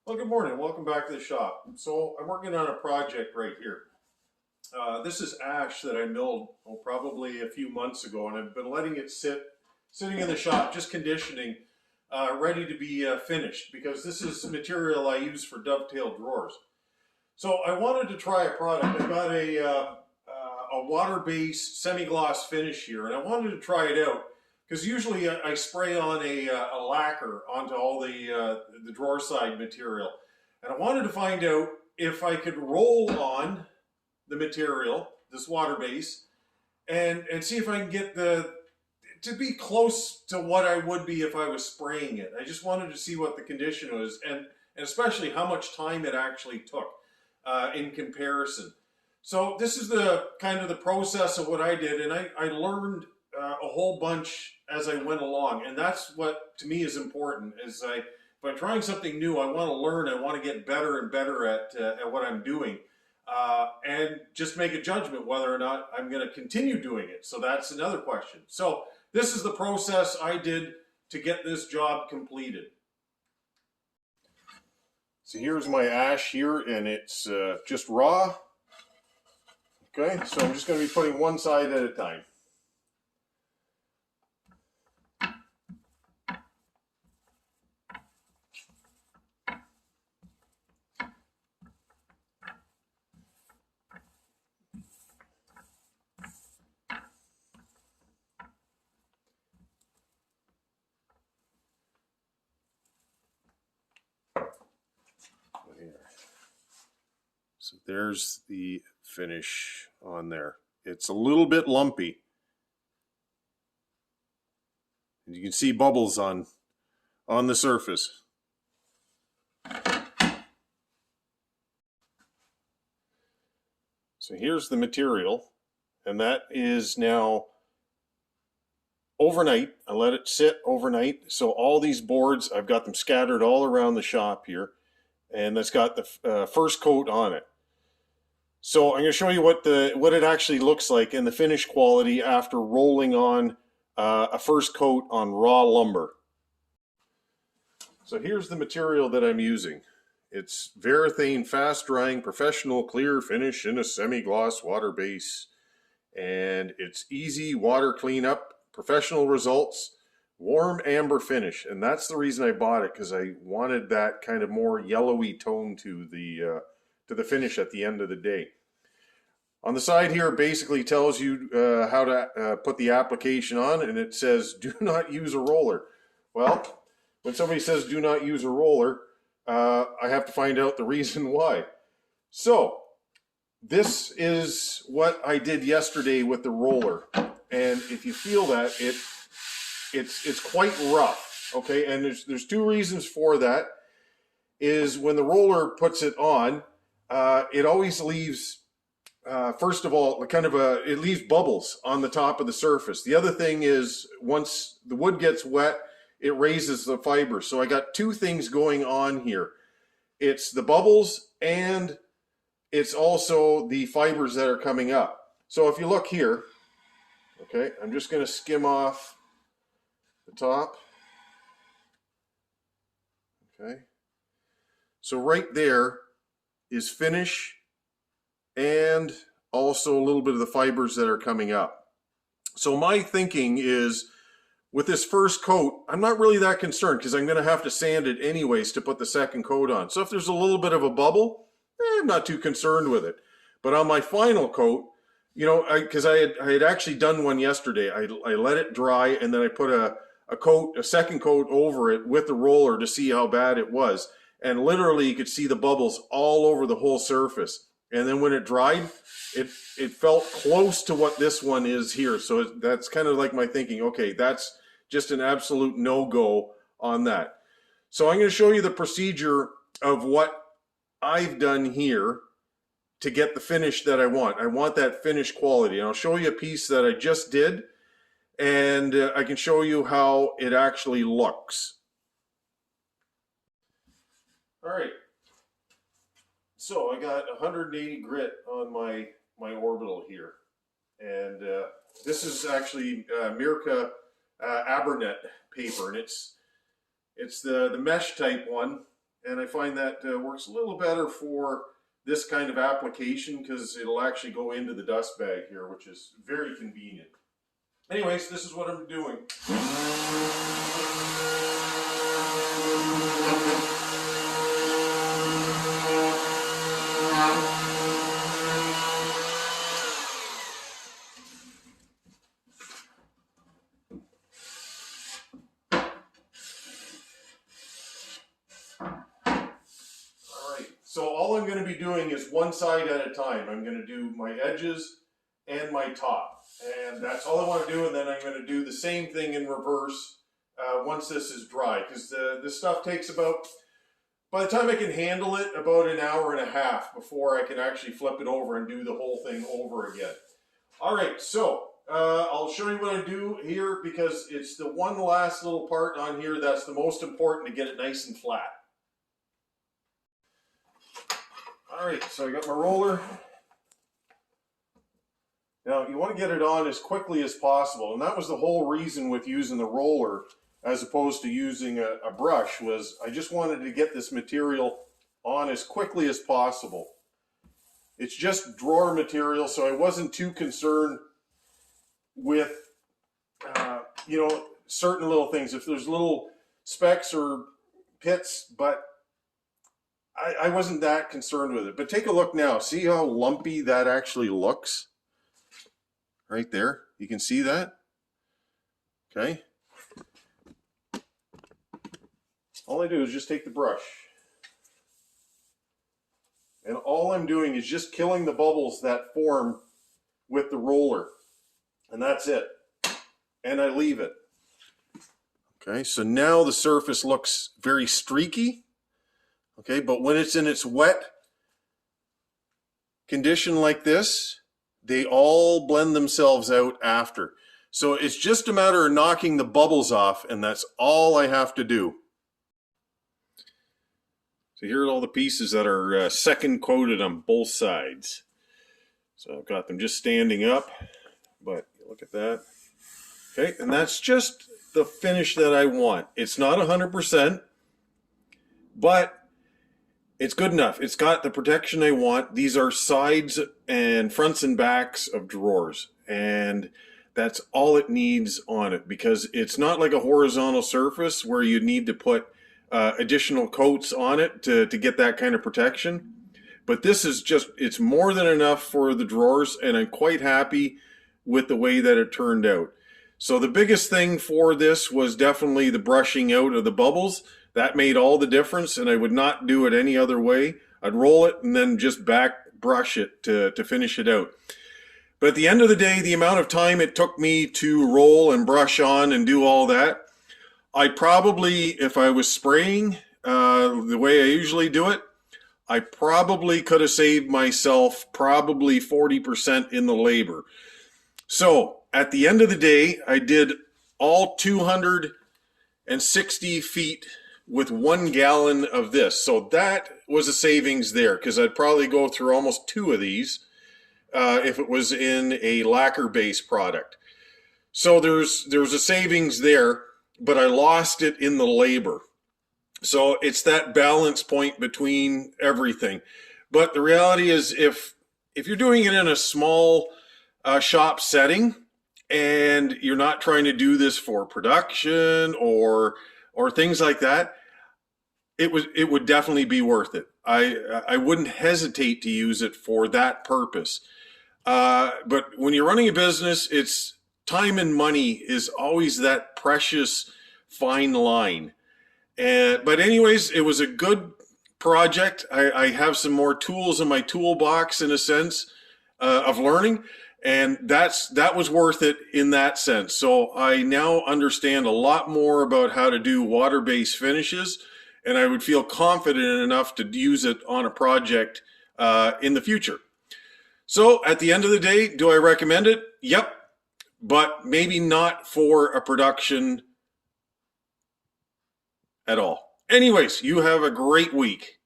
Well, good morning. Welcome back to the shop. So I'm working on a project right here. This is ash that I milled probably a few months ago, and I've been letting it sitting in the shop, just conditioning, ready to be finished, because this is material I use for dovetail drawers. So I wanted to try a product. I've got a water-based semi-gloss finish here, and I wanted to try it out because usually I spray on a lacquer onto all the drawer side material, and I wanted to find out if I could roll on the material, this water base, and see if I can get to be close to what I would be if I was spraying it. I just wanted to see what the condition was, and especially how much time it actually took in comparison. So this is the kind of the process of what I did, and I learned a whole bunch as I went along, and that's what to me is important. Is if I'm trying something new, I want to learn. I want to get better and better at what I'm doing, and just make a judgment whether or not I'm going to continue doing it. So that's another question. So this is the process I did to get this job completed. So here's my ash here, and it's just raw. Okay, so I'm just going to be putting one side at a time. So there's the finish on there. It's a little bit lumpy. And you can see bubbles on the surface. So here's the material, and that is now overnight. I let it sit overnight. So all these boards, I've got them scattered all around the shop here, and that's got the first coat on it. So I'm going to show you what it actually looks like in the finish quality after rolling on a first coat on raw lumber. So here's the material that I'm using. It's Varathane Fast Drying Professional Clear Finish in a Semi-Gloss Water Base. And it's easy water cleanup, professional results, warm amber finish. And that's the reason I bought it, because I wanted that kind of more yellowy tone to the finish at the end of the day. On the side here, it basically tells you how to put the application on, and it says do not use a roller. Well, when somebody says do not use a roller, I have to find out the reason why. So this is what I did yesterday with the roller, and if you feel that, it's quite rough. Okay, and there's two reasons for that. Is when the roller puts it on, it always leaves, first of all, it leaves bubbles on the top of the surface. The other thing is once the wood gets wet, it raises the fiber. So I got two things going on here. It's the bubbles, and it's also the fibers that are coming up. So if you look here, okay, I'm just going to skim off the top. Okay. So right there is finish, and also a little bit of the fibers that are coming up. So my thinking is, with this first coat, I'm not really that concerned because I'm going to have to sand it anyways to put the second coat on. So if there's a little bit of a bubble, I'm not too concerned with it. But on my final coat, you know, because I had actually done one yesterday. I let it dry, and then I put a second coat over it with the roller to see how bad it was. And literally you could see the bubbles all over the whole surface. And then when it dried, it felt close to what this one is here. So that's kind of like my thinking, okay, that's just an absolute no-go on that. So I'm going to show you the procedure of what I've done here to get the finish that I want. I want that finish quality. And I'll show you a piece that I just did, and I can show you how it actually looks. All right. So I got 180 grit on my orbital here, and this is actually Mirka Abernet paper, and it's the mesh type one, And I find that works a little better for this kind of application because it'll actually go into the dust bag here, which is very convenient. Anyways, this is what I'm doing. So all I'm going to be doing is one side at a time. I'm going to do my edges and my top. And that's all I want to do. And then I'm going to do the same thing in reverse once this is dry. Because this stuff takes about, by the time I can handle it, about an hour and a half before I can actually flip it over and do the whole thing over again. All right, so I'll show you what I do here because it's the one last little part on here that's the most important to get it nice and flat. All right, so I got my roller. Now, you want to get it on as quickly as possible, and that was the whole reason with using the roller as opposed to using a brush, was I just wanted to get this material on as quickly as possible. It's just drawer material, so I wasn't too concerned with, you know, certain little things. If there's little specks or pits, but I wasn't that concerned with it. But take a look now. See how lumpy that actually looks? Right there. You can see that? Okay. All I do is just take the brush. And all I'm doing is just killing the bubbles that form with the roller. And that's it. And I leave it. Okay, so now the surface looks very streaky. Okay, but when it's in its wet condition like this, they all blend themselves out after. So it's just a matter of knocking the bubbles off, and that's all I have to do. So here are all the pieces that are second coated on both sides. So I've got them just standing up, but look at that. Okay, and that's just the finish that I want. It's not 100%, but it's good enough. It's got the protection I want. These are sides and fronts and backs of drawers, and that's all it needs on it, because it's not like a horizontal surface where you need to put additional coats on it to get that kind of protection. But this is just, it's more than enough for the drawers, and I'm quite happy with the way that it turned out. So the biggest thing for this was definitely the brushing out of the bubbles. That made all the difference, and I would not do it any other way. I'd roll it and then just back brush it to finish it out. But at the end of the day, the amount of time it took me to roll and brush on and do all that, I probably, if I was spraying the way I usually do it, I probably could have saved myself probably 40% in the labor. So at the end of the day, I did all 260 feet with 1 gallon of this. So that was a savings there, because I'd probably go through almost 2 of these if it was in a lacquer-based product. So there's a savings there, but I lost it in the labor. So it's that balance point between everything. But the reality is, if you're doing it in a small shop setting and you're not trying to do this for production or things like that, it would definitely be worth it. I wouldn't hesitate to use it for that purpose. But when you're running a business, it's time and money is always that precious fine line. But anyways, it was a good project. I have some more tools in my toolbox, in a sense, of learning. And that was worth it in that sense. So I now understand a lot more about how to do water-based finishes, and I would feel confident enough to use it on a project in the future. So at the end of the day, do I recommend it? Yep, but maybe not for a production at all. Anyways, you have a great week.